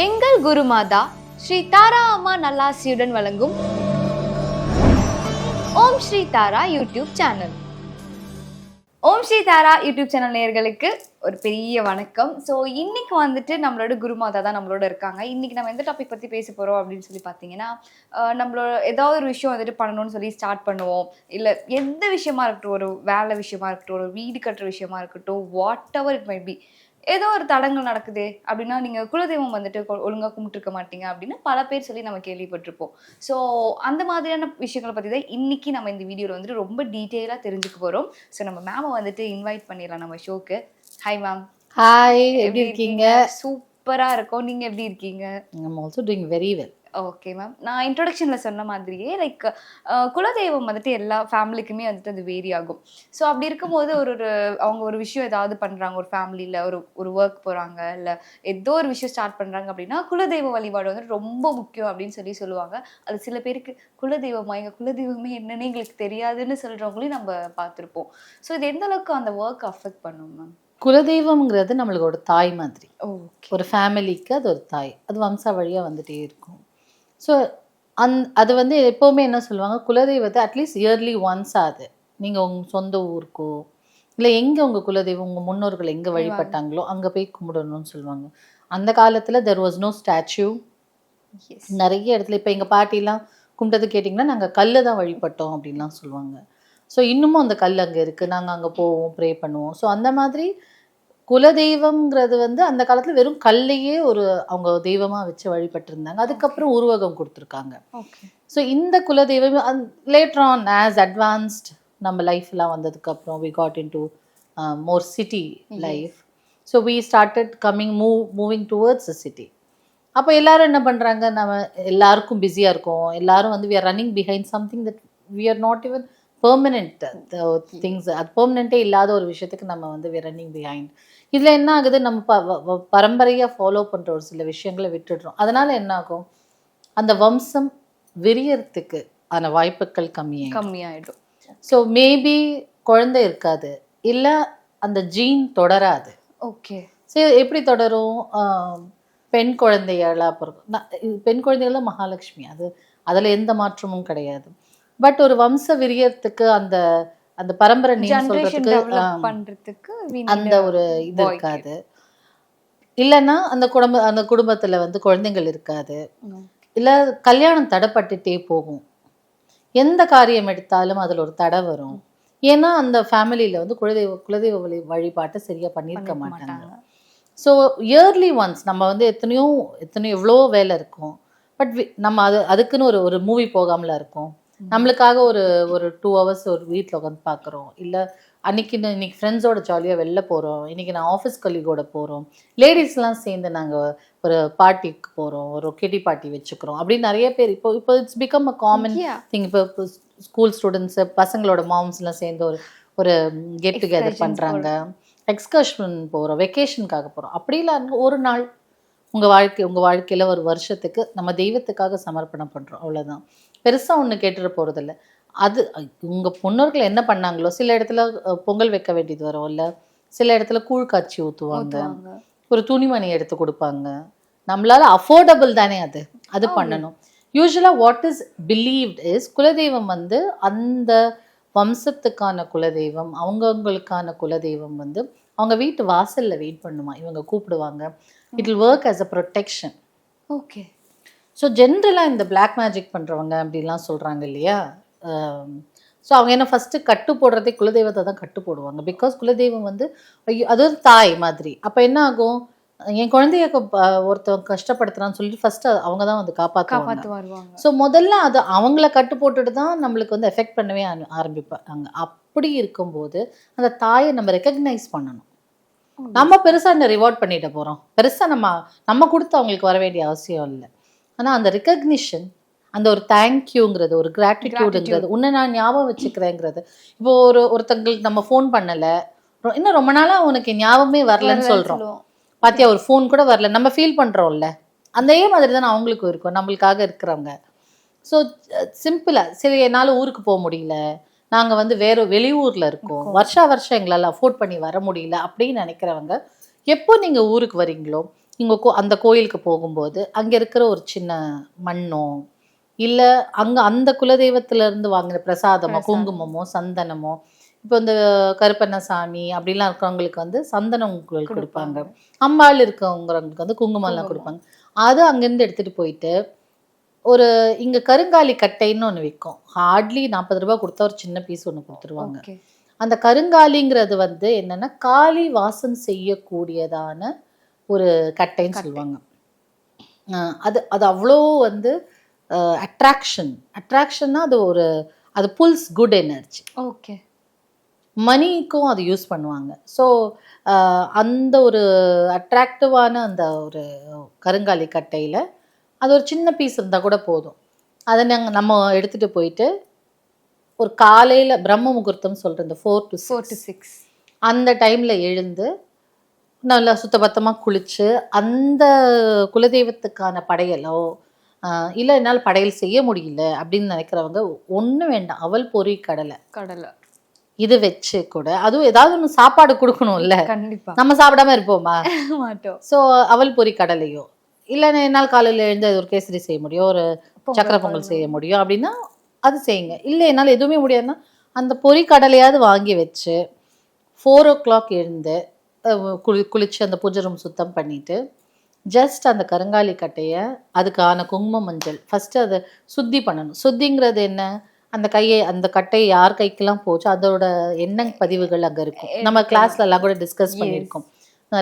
எங்கள் குருமாதா ஸ்ரீ தாரா அம்மா நல்லாசியுடன் வழங்கும் ஓம் ஸ்ரீ தாரா யூடியூப் சேனல். ஓம் ஸ்ரீ தாரா யூடியூப் சேனல் நேயர்களுக்கு ஒரு பெரிய வணக்கம். ஸோ இன்னைக்கு வந்துட்டு நம்மளோட குருமாதா தான் நம்மளோட இருக்காங்க. இன்னைக்கு நம்ம எந்த டாபிக் பற்றி பேச போகிறோம் அப்படின்னு சொல்லி பார்த்தீங்கன்னா, நம்மளோட ஏதாவது ஒரு விஷயம் வந்துட்டு பண்ணணும்னு சொல்லி ஸ்டார்ட் பண்ணுவோம். இல்லை எந்த விஷயமா இருக்கட்டும், ஒரு வேலை விஷயமா இருக்கட்டும், ஒரு வீடு கட்டுற விஷயமா இருக்கட்டும், what ever it might be, ஏதோ ஒரு தடங்கள் நடக்குது அப்படின்னா, நீங்கள் குலதெய்வம் வந்துட்டு ஒழுங்காக கும்பிட்டுருக்க மாட்டீங்க அப்படின்னு பல பேர் சொல்லி நம்ம கேள்விப்பட்டிருப்போம். ஸோ அந்த மாதிரியான விஷயங்களை பற்றி தான் இன்னைக்கு நம்ம இந்த வீடியோவில் வந்துட்டு ரொம்ப டீட்டெயிலாக தெரிஞ்சுக்க போகிறோம். ஸோ நம்ம மேமை வந்துட்டு இன்வைட் பண்ணிடலாம் நம்ம ஷோக்கு. Hi ma'am. ஹாய், எப்படி இருக்கீங்க? சூப்பராக இருக்கும். நீங்கள் எப்படி இருக்கீங்க? I'm also doing very well. Okay ma'am. நான் இன்ட்ரொடக்ஷனில் சொன்ன மாதிரியே லைக் குலதெய்வம் வந்துட்டு எல்லா ஃபேமிலிக்குமே வந்துட்டு அது வேரி ஆகும். ஸோ அப்படி இருக்கும்போது அவங்க ஒரு விஷயம் ஏதாவது பண்ணுறாங்க, ஒரு ஃபேமிலியில் ஒரு ஒர்க் போகிறாங்க, இல்லை ஏதோ ஒரு விஷயம் ஸ்டார்ட் பண்ணுறாங்க அப்படின்னா, குலதெய்வ வழிபாடு வந்துட்டு ரொம்ப முக்கியம் அப்படின்னு சொல்லுவாங்க. அது சில பேருக்கு குலதெய்வமா, எங்கள் குலதெய்வமே என்னன்னு எங்களுக்கு தெரியாதுன்னு சொல்கிறவங்களையும் நம்ம பார்த்துருப்போம். ஸோ இது எந்த அளவுக்கு அந்த ஒர்க் அஃபெக்ட் பண்ணும் மேம்? குலதெய்வம்ங்கிறது நம்மளுக்கு ஒரு தாய் மாதிரி. ஓகே. ஒரு ஃபேமிலிக்கு அது ஒரு தாய். அது வம்சா வழியாக வந்துட்டே இருக்கும். ஸோ அது வந்து எப்போவுமே என்ன சொல்லுவாங்க, குலதெய்வத்தை அட்லீஸ்ட் இயர்லி ஒன்ஸ் ஆகுது நீங்கள் உங்கள் சொந்த ஊருக்கோ இல்லை எங்கே உங்கள் குலதெய்வம் உங்கள் முன்னோர்கள் எங்கே வழிபட்டாங்களோ அங்கே போய் கும்பிடணும்னு சொல்லுவாங்க. அந்த காலத்தில் தெர் வாஸ் நோ ஸ்டாச்சு. நிறைய இடத்துல இப்போ எங்கள் பாட்டிலாம் கும்பிட்டது கேட்டிங்கன்னா நாங்கள் கல்லை தான் வழிபட்டோம் அப்படின்லாம் சொல்லுவாங்க. ஸோ இன்னமும் அந்த கல் அங்கே இருக்குது, நாங்கள் அங்கே போவோம், ப்ரே பண்ணுவோம். ஸோ அந்த மாதிரி குலதெய்வம்ங்கிறது வந்து அந்த காலத்தில் வெறும் கல்லையே அவங்க தெய்வமாக வச்சு வழிபட்டிருந்தாங்க. அதுக்கப்புறம் உருவகம் கொடுத்துருக்காங்க. ஸோ இந்த குலதெய்வம் லேட்டர் ஆன் ஆஸ் அட்வான்ஸ்ட் நம்ம லைஃப்லாம் வந்ததுக்கப்புறம் we got into more city life. So we started moving towards the city. அப்போ எல்லாரும் என்ன பண்ணுறாங்க, நம்ம எல்லாருக்கும் பிஸியாக இருக்கும், எல்லாரும் வந்து we are running behind something that we are not even permanent things. அது பெர்மனெண்ட்டே இல்லாத ஒரு விஷயத்துக்கு நம்ம வந்து வி ஆர் ரன்னிங் பிஹைண்ட். இதில் என்ன ஆகுது, நம்ம பரம்பரையாக ஃபாலோ பண்ணுற ஒரு சில விஷயங்களை விட்டுடுறோம். அதனால் என்ன ஆகும், அந்த வம்சம் விரியறதுக்கு ஆன வாய்ப்புகள் கம்மியாயிடும். ஸோ மேபி குழந்தை இருக்காது, இல்லை அந்த ஜீன் தொடராது. ஓகே. சரி, எப்படி தொடரும்? பெண் குழந்தைகளா பிறக்கும். பெண் குழந்தைகள மகாலட்சுமி, அதில் எந்த மாற்றமும் கிடையாது. பட் ஒரு வம்ச விரியறதுக்கு அந்த அந்த பரம்பரை நேம் சொல்றதுக்கு அந்த ஒரு இது இருக்காது. இல்லைன்னா அந்த குடும்பத்துல வந்து குழந்தைகள் இருக்காது, இல்ல கல்யாணம் தடைப்பட்டுட்டே போகும். எந்த காரியம் எடுத்தாலும் அதுல ஒரு தடை வரும். ஏன்னா அந்த ஃபேமிலியில வந்து குலதெய்வ வழிபாட்டை சரியா பண்ணியிருக்க மாட்டாங்க. ஸோ இயர்லி ஒன்ஸ் நம்ம வந்து எத்தனையோ எவ்வளோ வேலை இருக்கும். பட் நம்ம அதுக்குன்னு ஒரு மூவி போகாமல இருக்கும். நம்மளுக்காக ஒரு 2 hours ஒரு வீட்டில் உட்காந்து பார்க்குறோம். இல்லை இன்னைக்கு ஃப்ரெண்ட்ஸோட ஜாலியாக வெளில போகிறோம், இன்னைக்கு நான் ஆஃபீஸ் கலீகோட போகிறோம், லேடிஸ்லாம் சேர்ந்து நாங்கள் ஒரு பார்ட்டிக்கு போகிறோம், ஒரு கிட்டி பார்ட்டி வச்சுக்கிறோம் அப்படின்னு நிறைய பேர் இப்போ it's become a common thing. இப்போ ஸ்கூல் ஸ்டூடெண்ட்ஸு பசங்களோட மாம்ஸ்லாம் சேர்ந்து ஒரு கெட் டுகெதர் பண்ணுறாங்க, எக்ஸ்கர்ஷன் போகிறோம், வெக்கேஷனுக்காக போகிறோம். அப்படிலாம் ஒரு நாள் உங்கள் வாழ்க்கையில் ஒரு வருஷத்துக்கு நம்ம தெய்வத்துக்காக சமர்ப்பணம் பண்ணுறோம், அவ்வளோதான். பெருசாக ஒன்று கேட்டுற போகிறதில்ல. அது உங்கள் முன்னோர்கள் என்ன பண்ணாங்களோ, சில இடத்துல பொங்கல் வைக்க வேண்டியது வரும், இல்லை சில இடத்துல கூழ் காய்ச்சி ஊற்றுவாங்க, ஒரு துணிமணி எடுத்து கொடுப்பாங்க. நம்மளால் அஃபோர்டபுள் தானே அது பண்ணணும். யூஸ்வலாக வாட் இஸ் பிலீவ்ட் இஸ், குலதெய்வம் வந்து அந்த வம்சத்துக்கான குலதெய்வம், அவங்கவுங்களுக்கான குலதெய்வம் வந்து அவங்க வீட்டு வாசலில் வெயிட் பண்ணுமா, இவங்க கூப்பிடுவாங்க. It will work as a protection. Okay. So ஜென்ரலாக இந்த பிளாக் மேஜிக் பண்ணுறவங்க அப்படிலாம் சொல்கிறாங்க இல்லையா. ஸோ அவங்க என்ன ஃபஸ்ட்டு கட்டு போடுறதே குலதெய்வத்தை தான் கட்டு போடுவாங்க. பிகாஸ் குலதெய்வம் வந்து அது தாய் மாதிரி. அப்போ என்ன ஆகும், என் குழந்தைய ஒருத்தவங்க கஷ்டப்படுத்துறான்னு சொல்லிட்டு ஃபஸ்ட்டு அவங்க தான் வந்து காப்பாற்றுவாங்க. ஸோ முதல்ல அவங்கள கட்டு போட்டுட்டு தான் நம்மளுக்கு வந்து எஃபெக்ட் பண்ணவே ஆரம்பிப்பாங்க. அப்படி இருக்கும்போது அந்த தாயை நம்ம ரெக்கக்னைஸ் பண்ணணும். நம்ம பெருசாக இந்த ரிவார்ட் பண்ணிட்டு போகிறோம், பெருசாக நம்ம கொடுத்து அவங்களுக்கு வர வேண்டிய அவசியம் இல்லை. ஆனால் அந்த ரெக்கக்னிஷன், அந்த ஒரு தேங்க்யூங்கிறது, ஒரு கிராட்டிடியூடுங்கிறது, உன்னை நான் ஞாபகம் வச்சுக்கிறேங்கிறது. இப்போ ஒருத்தங்களுக்கு நம்ம ஃபோன் பண்ணலை, இன்னும் ரொம்ப நாளாக உனக்கு ஞாபகமே வரலன்னு சொல்கிறோம். பாத்தியா, ஒரு ஃபோன் கூட வரல, நம்ம ஃபீல் பண்ணுறோம்ல. அதே மாதிரி தான் அவங்களுக்கும் இருக்கும், நம்மளுக்காக இருக்கிறவங்க. ஸோ சிம்பிளாக, சரி என்னால் ஊருக்கு போக முடியல, நாங்கள் வந்து வெளியூரில் இருக்கோம், வருஷம் எங்களால் அஃபோர்ட் பண்ணி வர முடியல அப்படின்னு நினைக்கிறவங்க, எப்போ நீங்கள் ஊருக்கு வரீங்களோ அந்த கோயிலுக்கு போகும்போது அங்கே இருக்கிற ஒரு சின்ன மண்ணோ இல்லை அங்கே அந்த குலதெய்வத்துல இருந்து வாங்கின பிரசாதமோ குங்குமமோ சந்தனமோ, இப்போ இந்த கருப்பண்ணசாமி அப்படிலாம் இருக்கிறவங்களுக்கு வந்து சந்தனம் கொடுப்பாங்க, அம்பாள் இருக்கவங்களுக்கு வந்து குங்குமம்லாம் கொடுப்பாங்க. அது அங்கேருந்து எடுத்துகிட்டு போயிட்டு ஒரு இங்கே கருங்காலி கட்டைன்னு ஒன்று விற்கும். ஹார்ட்லி 40 ரூபா கொடுத்தா ஒரு சின்ன பீஸ் ஒன்று கொடுத்துருவாங்க. அந்த கருங்காலிங்கிறது வந்து என்னன்னா காளி வாசம் செய்யக்கூடியதான ஒரு கட்டைன்னு சொல்லுவாங்க. அது அது அவ்வளோ வந்து அட்ராக்ஷன்னா அது புல்ஸ் குட் எனர்ஜி. ஓகே. மணிக்கும் அது யூஸ் பண்ணுவாங்க. ஸோ அந்த ஒரு அட்ராக்டிவான அந்த ஒரு கருங்காலி கட்டையில் அது ஒரு சின்ன பீஸ் இருந்தால் கூட போதும். அதை நம்ம எடுத்துகிட்டு போயிட்டு ஒரு காலையில் பிரம்ம முகூர்த்தம் சொல்கிற இந்த 4 to 6 அந்த டைமில் எழுந்து நல்லா சுத்தபத்தமாக குளித்து அந்த குலதெய்வத்துக்கான படையலோ இல்லை என்னால் படையல் செய்ய முடியல அப்படின்னு நினைக்கிறவங்க ஒன்றும் வேண்டாம், அவல் பொரி கடலை இது வச்சு கூட அதுவும் ஏதாவது ஒன்று சாப்பாடு கொடுக்கணும்ல, கண்டிப்பாக நம்ம சாப்பிடாம இருப்போமா மாட்டோம். ஸோ அவல் பொரி கடலையோ இல்லை என்னால் காலையில் எழுந்து ஒரு கேசரி செய்ய முடியும், ஒரு சக்கரை பொங்கல் செய்ய முடியும் அப்படின்னா அது செய்யுங்க. இல்லை என்னால் எதுவுமே முடியாதுன்னா அந்த பொரி கடலையாவது வாங்கி வச்சு 4 o'clock எழுந்து குளிச்சு அந்த பூஜை ரூம் சுத்தம் பண்ணிட்டு ஜஸ்ட் அந்த கருங்காலி கட்டையை அதுக்கான குங்கும மஞ்சள் ஃபஸ்ட்டு அதை சுத்தி பண்ணணும். சுத்திங்கிறது என்ன, அந்த கட்டையை யார் கைக்கெல்லாம் போச்சோ அதோட எண்ணெய் பதிவுகள் அங்கே இருக்கும். நம்ம கிளாஸ்ல எல்லாம் கூட டிஸ்கஸ் பண்ணியிருக்கோம்.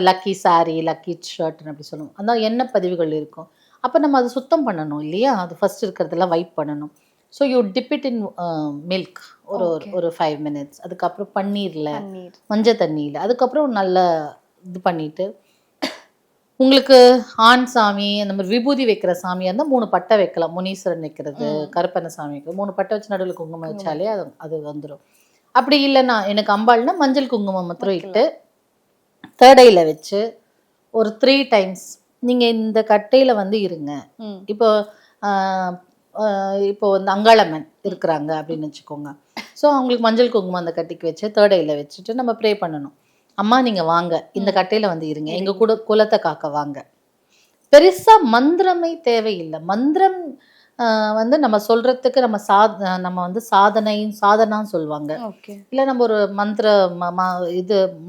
லக்கி சாரி, லக்கி ஷர்ட்னு அப்படி சொல்லுவோம். அந்த எண்ணெய் பதிவுகள் இருக்கும். அப்போ நம்ம அதை சுத்தம் பண்ணணும் இல்லையா, அது ஃபர்ஸ்ட் இருக்கிறதெல்லாம் வைப் பண்ணணும். So you dip it in milk ஒரு 5 minutes. அதுக்கப்புறம் பன்னீரில் மஞ்சள் தண்ணியில் அதுக்கப்புறம் நல்லா இது பண்ணிட்டு உங்களுக்கு ஆண் சாமி அந்த மாதிரி விபூதி வைக்கிற சாமியாக இருந்தால் 3 பட்டை வைக்கலாம். முனீஸ்வரன் வைக்கிறது, கருப்பண்ண சாமி வைக்கிறது, 3 பட்டை வச்சு நடுவில் குங்குமம் வச்சாலே அது வந்துடும். அப்படி இல்லைன்னா எனக்கு அம்பாள்னா மஞ்சள் குங்குமம் மாத்திரம் இட்டு தேடையில் வச்சு ஒரு 3 times நீங்கள் இந்த கட்டையில் வந்து இருங்க. இப்போ வந்து அங்காளம்மன் இருக்கிறாங்க அப்படின்னு வச்சுக்கோங்க. ஸோ அவங்களுக்கு மஞ்சள் குங்குமம் அந்த கட்டிக்கு வச்சு தேடையில் வச்சுட்டு நம்ம ப்ரே பண்ணணும். அம்மா நீங்கள் வாங்க இந்த கட்டையில் வந்து இருங்க, எங்கள் கூட குலத்தை காக்க வாங்க. பெருசாக மந்திரமே தேவையில்லை. மந்திரம் வந்து நம்ம சொல்கிறதுக்கு நம்ம வந்து சாதனான்னு சொல்லுவாங்க. இல்லை நம்ம ஒரு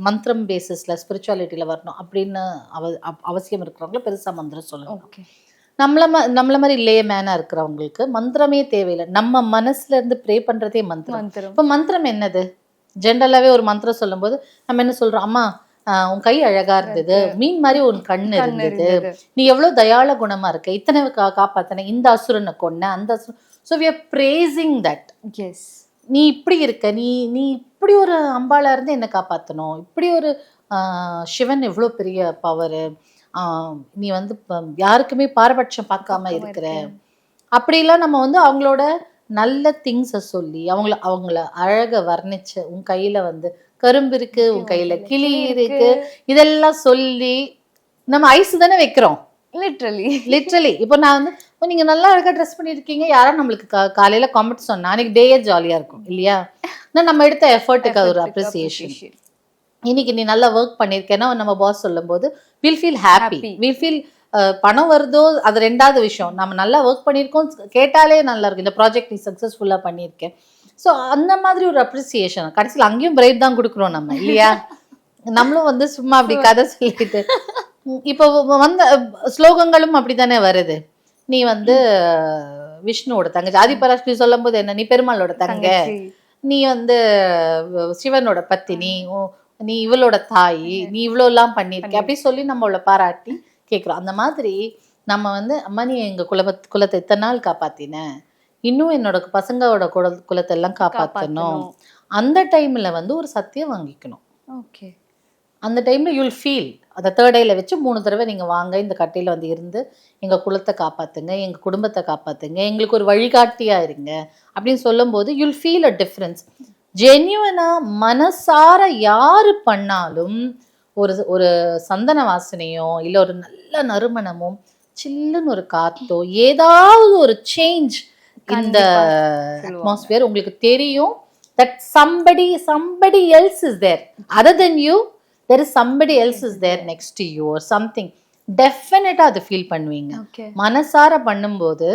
மந்திரம் பேசிஸில் ஸ்பிரிச்சுவாலிட்டியில் வரணும் அப்படின்னு அவசியம் இருக்கிறவங்கள பெருசாக மந்திரம் சொல்லணும். நம்மள மாதிரி லேமேனாக இருக்கிறவங்களுக்கு மந்திரமே தேவையில்லை. நம்ம மனசுல இருந்து ப்ரே பண்ணுறதே மந்திரம். இப்போ மந்திரம் என்னது, ஜென்ரலாகவே ஒரு மந்திரம் சொல்லும்போது நம்ம என்ன சொல்கிறோம், அம்மா உன் கை அழகா இருந்தது, மீன் மாதிரி உன் கண்ணு இருந்தது, நீ எவ்வளோ தயாள குணமா இருக்க, இத்தனை காப்பாத்தன, இந்த அசுரனை கொன்ன, அந்த அசுரன். So we are praising that. Yes, நீ இப்படி இருக்க, நீ இப்படி ஒரு அம்பாளா இருந்து என்னை காப்பாற்றணும், இப்படி ஒரு சிவன் எவ்வளோ பெரிய பவரு, நீ வந்து யாருக்குமே பாரபட்சம் பார்க்காம இருக்கிற, அப்படிலாம் நம்ம வந்து அவங்களோட நல்ல திங்ஸை சொல்லி அவங்கள அழக வர்ணிச்சு, உன் கையில வந்து கரும்பு இருக்கு, உன் கையில கிளி இருக்கு, இதெல்லாம் சொல்லி நம்ம ஐஸ் தானே வைக்கிறோம். லிட்ரலி இப்போ நான் வந்து நீங்க நல்லா அழகா ட்ரெஸ் பண்ணிருக்கீங்க, யாரும் நம்மளுக்கு காலையில காமெண்ட் சொன்னா அன்னைக்கு டேயே ஜாலியா இருக்கும் இல்லையா. நம்ம எடுத்த எஃபர்ட்டுக்கு ஒரு அப்ரிசியேஷன். இன்னைக்கு நீ நல்லா ஒர்க் பண்ணிருக்கேன்னா நம்ம பாஸ் சொல்லும் போது will feel happy, will feel பணம் வருதோ அது ரெண்டாவது விஷயம், நம்ம நல்லா ஒர்க் பண்ணியிருக்கோம் கேட்டாலே நல்லா இருக்கும், இந்த ப்ராஜெக்ட் நீ சக்ஸஸ்ஃபுல்லாக பண்ணியிருக்கேன். ஸோ அந்த மாதிரி ஒரு அப்ரிசியேஷன் கடைசியில் அங்கேயும் பிரைட் தான் கொடுக்குறோம் நம்ம இல்லையா. நம்மளும் வந்து சும்மா அப்படி கதை சொல்லிட்டு இப்போ வந்த ஸ்லோகங்களும் அப்படி தானே வருது. நீ வந்து விஷ்ணுவோட தங்கச்சி, ஆதிபராசக்தி சொல்லும் போது என்ன, நீ பெருமாளோட தங்க, நீ வந்து சிவனோட பத்தினி, நீ இவளோட தாய், நீ இவ்வளோ எல்லாம் பண்ணியிருக்க அப்படி சொல்லி நம்மளோட பாராட்டி கேட்குறோம். அந்த மாதிரி நம்ம வந்து அம்மா நீ எங்கள் குலத்தை இத்தனை நாள் காப்பாத்தின, இன்னும் என்னோட பசங்களோட குலத்தை எல்லாம் காப்பாற்றணும். அந்த டைம்ல வந்து ஒரு சத்தியம் வாங்கிக்கணும். ஓகே, அந்த டைம்ல யூல் ஃபீல் அந்த தேர்ட் ஐல வச்சு 3 தடவை நீங்க வாங்க, இந்த கட்டையில வந்து இருந்து எங்க குலத்தை காப்பாத்துங்க, எங்க குடும்பத்தை காப்பாத்துங்க, எங்களுக்கு ஒரு வழிகாட்டியா இருங்க அப்படின்னு சொல்லும் போது யூல் ஃபீல் அ டிஃபரன்ஸ். ஜென்யூனா மனசார யாரு பண்ணாலும் ஒரு சந்தன வாசனையோ இல்லை ஒரு நல்ல நறுமணமோ சில்லுன்னு ஒரு காத்தோ ஏதாவது ஒரு சேஞ்ச் இந்த அட்மாஸ்பியர் உங்களுக்கு தெரியும். that somebody else is there other than you, there is somebody else is there next to you or something. டெஃபினட்டா அதை ஃபீல் பண்ணுவீங்க. ஓகே. மனசார பண்ணும்போது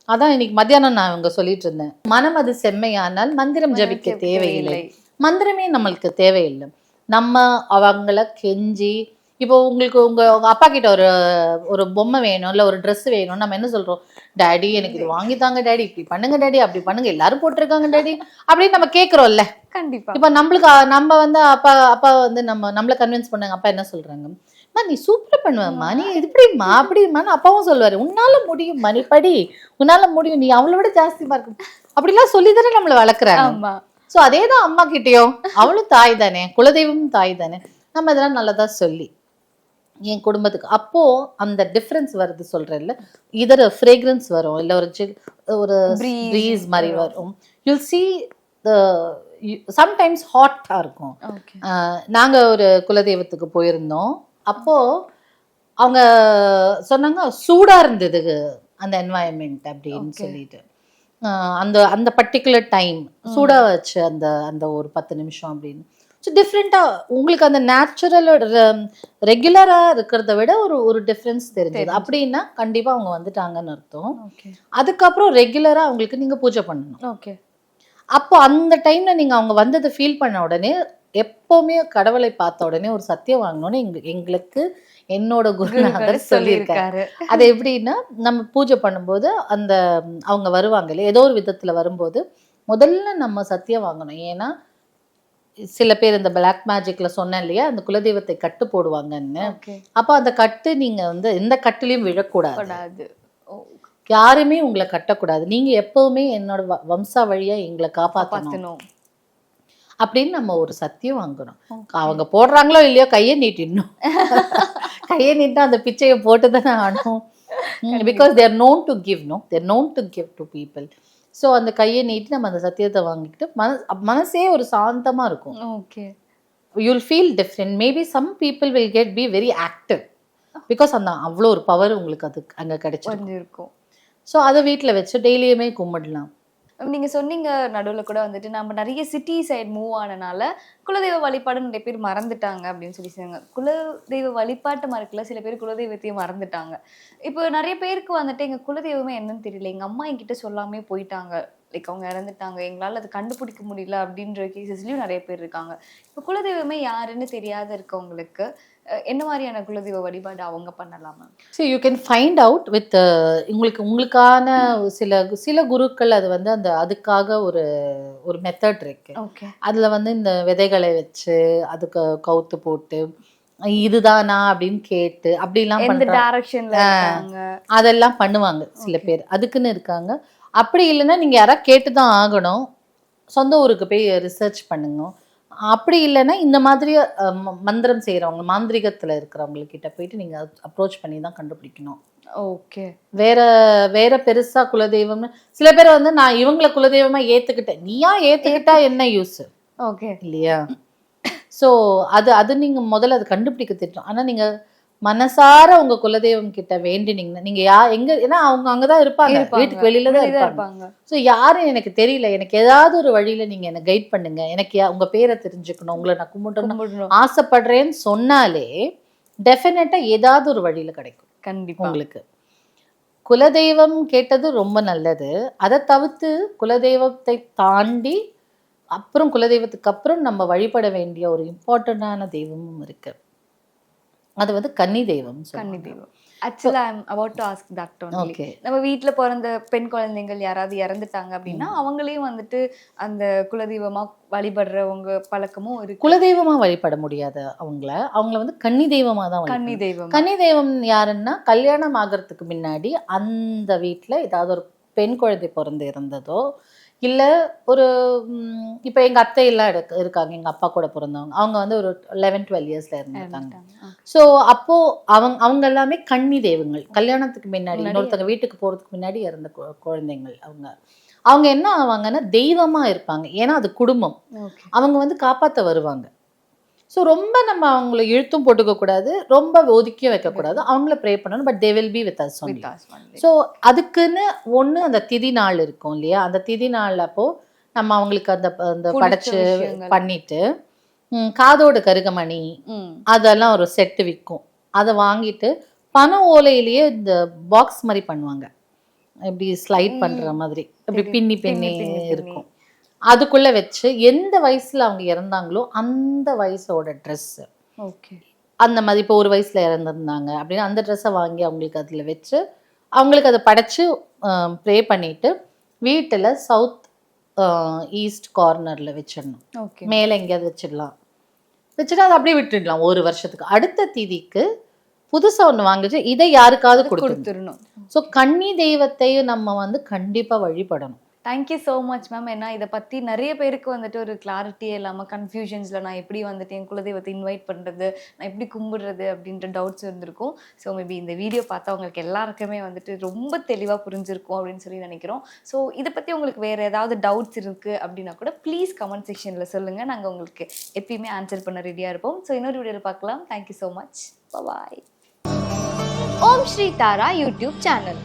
அதான் இன்னைக்கு மத்தியானம் நான் இவங்க சொல்லிட்டு இருந்தேன், மனம் அது செம்மையானால் மந்திரம் ஜபிக்க தேவையில்லை. மந்திரமே நம்மளுக்கு தேவையில்லை. நம்ம அவங்கள கெஞ்சி, இப்போ உங்களுக்கு உங்க உங்க அப்பா கிட்ட ஒரு ஒரு பொம்மை வேணும், இல்ல ஒரு ட்ரெஸ் வேணும், நம்ம என்ன சொல்றோம், டாடி எனக்கு இது வாங்கி தாங்க டாடி, இப்படி பண்ணுங்க டாடி, அப்படி பண்ணுங்க, எல்லாரும் போட்டிருக்காங்க டாடி அப்படின்னு நம்ம கேட்கிறோம்ல. கண்டிப்பா. இப்ப நம்மளுக்கு நம்ம வந்து அப்பா அப்பா வந்து நம்மள கன்வின்ஸ் பண்ணாங்க. அப்பா என்ன சொல்றாங்க, நீ சூப்பரா பண்ணுவம்மா, நீ இப்படிம்மா அப்படிமான்னு அப்பாவும் சொல்லுவாரு. உன்னால முடியும், நீ படி, உன்னால முடியும், நீ அவளை விட ஜாஸ்தி மார்க், அப்படிலாம் சொல்லிதானே நம்மள வளர்க்குறாங்க. ஆமா. சோ அதேதான் அம்மா கிட்டயும், அவளும் தாய் தானே, குலதெய்வமும் தாய் தானே, நம்ம இதெல்லாம் நல்லதா சொல்லி என் குடும்பத்துக்கு அப்போ அந்த டிஃபரன்ஸ் வருது சொல்றேன்ல. இதர் ஃப்ரேக்ரன்ஸ் வரும், இல்ல ஒரு ப்ரீஸ் மாதிரி வரும். யூல் சி சம்டைம்ஸ் ஹாட்டா இருக்கும். நாங்க ஒரு குலதெய்வத்துக்கு போயிருந்தோம். அப்போ அவங்க சொன்னாங்க சூடா இருந்தது அந்த என்வாயன்மெண்ட் அப்படின்னு சொல்லிட்டு, அந்த அந்த பர்டிகுலர் டைம் சூடா வச்சு அந்த அந்த ஒரு 10 நிமிஷம் அப்படின்னு. ஸோ டிஃப்ரெண்ட்டாக உங்களுக்கு அந்த நேச்சுரல் ரெகுலரா இருக்கிறத விட ஒரு டிஃப்ரென்ஸ் தெரிஞ்சது அப்படின்னா கண்டிப்பா அவங்க வந்துட்டாங்கன்னு அர்த்தம். அதுக்கப்புறம் ரெகுலரா அவங்களுக்கு நீங்க பூஜை பண்ணணும். ஓகே. அப்போ அந்த டைம்ல நீங்க அவங்க வந்ததை ஃபீல் பண்ண உடனே, எப்பவுமே கடவுளை பார்த்த உடனே ஒரு சத்தியம் வாங்கணும்னு எங்களுக்கு என்னோட குருநாதர் சொல்லியிருக்காரு. அது எப்படின்னா, நம்ம பூஜை பண்ணும்போது அந்த அவங்க வருவாங்க இல்லையா, ஏதோ ஒரு விதத்துல வரும்போது முதல்ல நம்ம சத்தியம் வாங்கணும். ஏன்னா சில பேர் இந்த பிளாக் மேஜிக்ல சொன்னேன் இல்லையா, அந்த குலதெய்வத்தை கட்டு போடுவாங்கன்னு. அப்போ அந்த கட்டு நீங்க வந்து எந்த கட்டுலயும் விழக்கூடாது, யாருமே உங்களை கட்டக்கூடாது, நீங்க எப்பவுமே என்னோட வம்சா வழியா எங்களை காப்பாற்றணும் அப்படின்னு நம்ம ஒரு சத்தியம் வாங்கணும். அவங்க போடுறாங்களோ இல்லையோ கையை நீட்டிடணும். கையை நீட்டா அந்த பிச்சையை போட்டு தானே ஆடணும். Because there known to give, no there known to give to people. ஸோ அந்த கையை நீட்டி நம்ம அந்த சத்தியத்தை வாங்கிக்கிட்டு மனசே ஒரு சாந்தமா இருக்கும். Okay. You'll feel different. Maybe some people will get be very active because அந்த அவ்வளோ ஒரு பவர் உங்களுக்கு அது அங்கே கிடைச்சிருக்கும். ஸோ அதை வீட்டில் வச்சு டெய்லியுமே கும்பிடலாம். நீங்க சொன்னீங்க நடுவில் கூட வந்துட்டு நம்ம நிறைய சிட்டி சைடு மூவ் ஆனனால குலதெய்வ வழிபாடு நிறைய பேர் மறந்துட்டாங்க அப்படின்னு சொல்லி சொன்னாங்க. குலதெய்வ வழிபாட்டு மறக்கல, சில பேர் குலதெய்வத்தையும் மறந்துட்டாங்க. இப்போ நிறைய பேருக்கு வந்துட்டு எங்க குலதெய்வமே என்னன்னு தெரியல, எங்க அம்மா என்கிட்ட சொல்லாமே போயிட்டாங்க, லைக் அவங்க இறந்துட்டாங்க, எங்களால் அதை கண்டுபிடிக்க முடியல அப்படின்ற கேசஸ்லயும் நிறைய பேர் இருக்காங்க. இப்போ குலதெய்வமே யாருன்னு தெரியாத இருக்கவங்களுக்கு என்ன மாதிரியான குலதெய்வ வழிபாடு அவங்க பண்ணலாமா? So you can find out with உங்களுக்கான சில குருக்கள் அது வந்து அந்த அதுக்காக ஒரு மெத்தட் இருக்கு. அதுல வந்து இந்த விதைகளை வச்சு அதுக்கு கவுத்து போட்டு இதுதானா அப்படின்னு கேட்டு அப்படிலாம் அதெல்லாம் பண்ணுவாங்க சில பேர், அதுக்குன்னு இருக்காங்க. அப்படி இல்லைன்னா நீங்க யாராவது கேட்டுதான் ஆகணும், சொந்த ஊருக்கு போய் ரிசர்ச் பண்ணுங்க. அப்படி இல்லைன்னா இந்த மாதிரி மந்திரம் செய்யறவங்க, மாந்திரிகத்துல இருக்கிறவங்ககிட்ட போயிட்டு நீங்க அப்ரோச் பண்ணி தான் கண்டுபிடிக்கணும். ஓகே. வேற பெருசா குலதெய்வம்னு சில பேர் வந்து நான் இவங்களை குலதெய்வமா ஏத்துக்கிட்டேன், நீயா ஏத்துக்கிட்டா என்ன யூஸ்? ஓகே இல்லையா? ஸோ அது நீங்க முதல்ல அது கண்டுபிடிக்க திட்டம். ஆனா நீங்க மனசார உங்க குலதெய்வம் கிட்ட வேண்டினீங்கன்னா நீங்க எங்க, ஏன்னா அவங்க அங்கதான் இருப்பாங்க, வீட்டுக்கு வெளியில தான் இருப்பாங்க. ஸோ யாரும் எனக்கு தெரியல, எனக்கு ஏதாவது ஒரு வழியில நீங்க என்ன கைட் பண்ணுங்க, எனக்கு உங்க பேரை தெரிஞ்சுக்கணும், உங்களை நான் கும்பிடணும் ஆசைப்படுறேன்னு சொன்னாலே டெஃபினட்டா ஏதாவது ஒரு வழியில கிடைக்கும் கண்டிப்பா உங்களுக்கு. குலதெய்வம் கேட்டது ரொம்ப நல்லது. அதை தவிர்த்து குலதெய்வத்தை தாண்டி அப்புறம் குலதெய்வத்துக்கு அப்புறம் நம்ம வழிபட வேண்டிய ஒரு இம்பார்ட்டன்டான தெய்வமும் இருக்கு. அது வந்து கன்னி தெய்வம். கன்னி தெய்வம். Actually, I'm about to ask that only. Okay. நம்ம வீட்ல பிறந்த பெண் குழந்தைகள் யாராவது இறந்துட்டாங்க அப்படின்னா அவங்களையும் வந்துட்டு அந்த குலதெய்வமா வழிபடுறவங்க பழக்கமும் இருக்கு. குலதெய்வமா வழிபட முடியாது அவங்கள வந்து கன்னி தெய்வமா தான். கன்னி தெய்வம். கன்னி தெய்வம் யாருன்னா கல்யாணம் ஆகிறதுக்கு முன்னாடி அந்த வீட்டுல ஏதாவது ஒரு பெண் குழந்தை பிறந்து இருந்ததோ, இல்ல ஒரு இப்ப எங்க அத்தை எல்லாம் இருக்காங்க, எங்க அப்பா கூட பிறந்தவங்க, அவங்க வந்து ஒரு 11-12 இயர்ஸ்ல இருந்திருக்காங்க. சோ அப்போ அவங்க எல்லாமே கன்னி தெய்வங்கள். கல்யாணத்துக்கு முன்னாடி இன்னொருத்தங்க வீட்டுக்கு போறதுக்கு முன்னாடி இறந்த குழந்தைகள். அவங்க என்ன ஆவாங்கன்னா தெய்வமா இருப்பாங்க, ஏன்னா அது குடும்பம், அவங்க வந்து காப்பாத்த வருவாங்க. ஸோ ரொம்ப நம்ம அவங்கள இழுத்தும் போட்டுக்க கூடாது, ரொம்ப ஒதுக்கியும் வைக்கக்கூடாது, அவங்கள ப்ரே பண்ணணும். But they will be with us only. So அதுக்குன்னு ஒன்று அந்த திதி நாள் இருக்கும் இல்லையா, அந்த திதி நாள் அப்போ நம்ம அவங்களுக்கு அந்த படைச்சு பண்ணிட்டு காதோட கருகமணி அதெல்லாம் ஒரு செட்டு விற்கும், அதை வாங்கிட்டு பனை ஓலையிலேயே இந்த பாக்ஸ் மாதிரி பண்ணுவாங்க, இப்படி ஸ்லைட் பண்ற மாதிரி, இப்படி பின்னி பின்னி இருக்கும். அதுக்குள்ள வச்சு எந்த வயசுல அவங்க இறந்தாங்களோ அந்த வயசோட ட்ரெஸ், ஓகே, அந்த மாதிரி இப்போ ஒரு வயசுல இறந்துருந்தாங்க அப்படின்னா அந்த ட்ரெஸ்ஸை வாங்கி அவங்களுக்கு அதுல வச்சு அவங்களுக்கு அதை படைச்சு ப்ரே பண்ணிட்டு வீட்டுல சவுத் ஈஸ்ட் கார்னர்ல வச்சிடணும். ஓகே, மேலே எங்கேயாவது வச்சிடலாம், வச்சுட்டு அதை அப்படியே விட்டுடலாம் ஒரு வருஷத்துக்கு. அடுத்த திதிக்கு புதுசா ஒண்ணு வாங்கிட்டு இதை யாருக்காவது கொடுத்துடணும். ஸோ கன்னி தெய்வத்தையும் நம்ம வந்து கண்டிப்பா வழிபடணும். Thank you so much ma'am. ஏன்னா இதை பற்றி நிறைய பேருக்கு வந்துட்டு ஒரு கிளாரிட்டியே இல்லாமல் கன்ஃபியூஷன்ஸில் நான் எப்படி வந்துட்டு என் குலதெய்வத்தை இன்வைட் பண்ணுறது, நான் எப்படி கும்பிடுறது அப்படின்ற டவுட்ஸ் இருந்திருக்கும். ஸோ மேபி இந்த வீடியோ பார்த்தா உங்களுக்கு எல்லாருக்குமே வந்துட்டு ரொம்ப தெளிவாக புரிஞ்சிருக்கும் அப்படின்னு சொல்லி நினைக்கிறோம். ஸோ இதை பற்றி உங்களுக்கு வேறு ஏதாவது டவுட்ஸ் இருக்குது அப்படின்னா கூட ப்ளீஸ் கமெண்ட் செக்ஷனில் சொல்லுங்கள். நாங்கள் உங்களுக்கு எப்பயுமே ஆன்சர் பண்ண ரெடியாக இருப்போம். ஸோ இன்னொரு வீடியோவில் பார்க்கலாம். Thank you so much. Bye. Om Shri Tara YouTube channel.